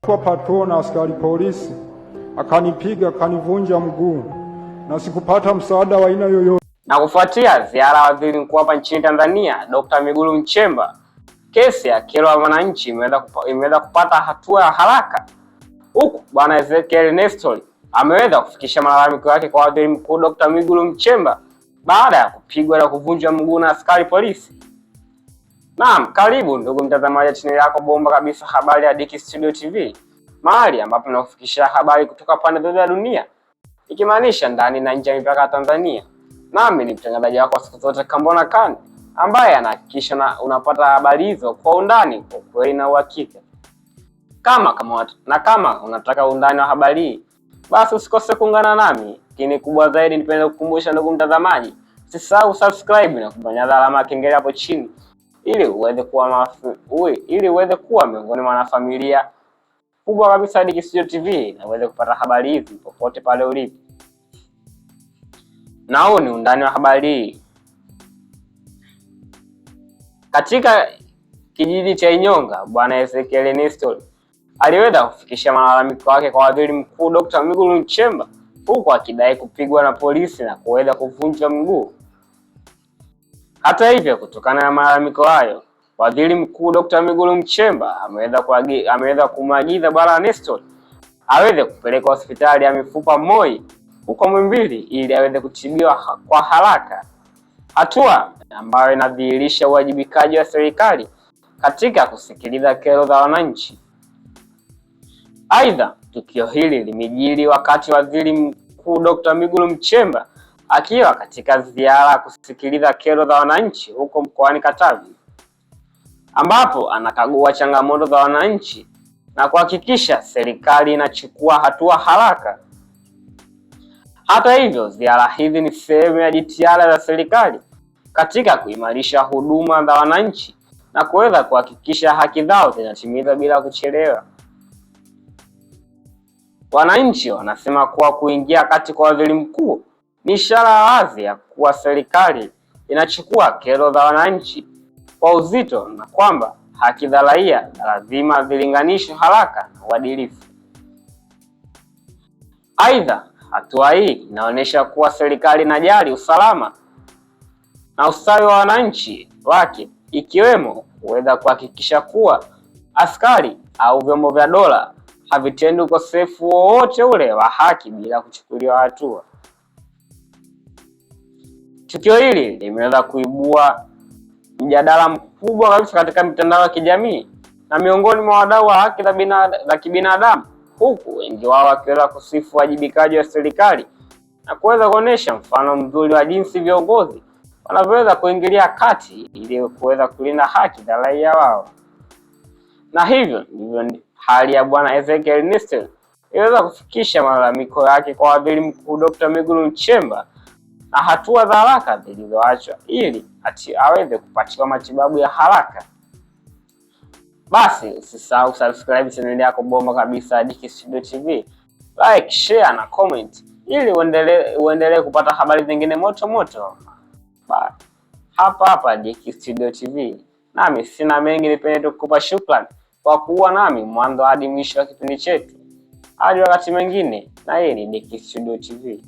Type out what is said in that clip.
Kwa patrol na askari polisi akanipiga akanivunja mguu na sikupata msaada wa aina yoyote. Na kufuatia ziara ya waziri mkuu hapa nchini Tanzania Dr. Mwigulu Nchemba, kesi ya kero ya wananchi imeweza kupata hatua ya haraka, huku bwana Ezekiel Nestor ameweza kufikisha malalamiko yake kwa waziri mkuu Dr. Mwigulu Nchemba baada ya kupigwa na kuvunjwa mguu na askari polisi. Naam, karibu ndugu mtazamaji wa channel yako bomba kabisa, habari ya Dicky Studio TV, mahali ambapo nakufikishia habari kutoka pande zote za dunia, ikimaanisha ndani na nje ya mipaka ya Tanzania. Nami ni mtangazaji wako siku zote Kambona Khan, ambaye anahakikisha unapata habari hizo kwa undani, kwa kweli na uhakika. Kama unataka undani wa habari hii, basi usikose kuungana nami. Lakini kubwa zaidi, nipende kukumbusha ndugu mtazamaji, usisahau subscribe na kubonyeza alama ya kengele hapo chini ili uweze kuwa miongoni mwa wanafamilia kubwa kabisa Dicky Studio TV na uweze kupata habari hizi popote pale ulipo. Na huu ni undani wa habari hii. Katika kijiji cha Inyonga, bwana Ezekiel Nestor aliweza kufikisha malalamiko yake kwa waziri mkuu Dr. Mwigulu Nchemba, huku akidai kupigwa na polisi na kuweza kuvunjwa mguu. Hata hivyo, kutokana na malalamiko hayo, waziri mkuu Dr. Mwigulu Nchemba ameweza kumwagiza bwana Nestor aweze kupelekwa hospitali ya mifupa Moi huko Muhimbili ili aweze kutibiwa kwa haraka, hatua ambayo inadhihirisha uwajibikaji wa serikali katika kusikiliza kero za wananchi. Aidha, tukio hili limejiri wakati waziri mkuu Dr. Mwigulu Nchemba akiwa katika ziara kusikiliza kero za wananchi huko mkoani Katavi, ambapo anakagua changamoto za wananchi na kuhakikisha serikali inachukua hatua haraka. Hata hivyo, ziara hizi ni sehemu ya jitihada za serikali katika kuimarisha huduma za wananchi na kuweza kuhakikisha haki zao zinatimizwa bila kuchelewa. Wananchi wanasema kuwa kuingia kati kwa waziri mkuu ni ishara wazi ya kuwa serikali inachukua kero za wananchi kwa uzito na kwamba haki za raia lazima zilinganishwe haraka na uadilifu. Aidha, hatua hii inaonyesha kuwa serikali inajali usalama na ustawi wa wananchi wake, ikiwemo kuweza kuhakikisha kuwa askari au vyombo vya dola havitendi ukosefu wowote ule wa haki bila kuchukuliwa hatua. Tukio hili limeweza kuibua mjadala mkubwa kabisa katika mitandao ya kijamii na miongoni mwa wadau wa haki za kibinadamu, huku wengi wao wakiweza kusifu wajibikaji wa serikali na kuweza kuonesha mfano mzuri wa jinsi viongozi wanavyoweza kuingilia kati ili kuweza kulinda haki za raia wao. Na hivyo ndivyo hali ya bwana Ezekiel Nestor iliweza kufikisha malalamiko yake kwa waziri mkuu Dr. Mwigulu Nchemba na hatua za haraka zilizoachwa ili aweze kupatiwa matibabu ya haraka. Basi usisahau subscribe channel yako bomba kabisa Dicky Studio TV, like, share na comment ili uendelee kupata habari zingine moto moto hapa Dicky Studio TV. Nami sina mengi, nipende kukupa shukrani kwa kuwa nami mwanzo hadi mwisho wa kipindi chetu. Hadi wakati mwingine, na hii ni Dicky Studio TV.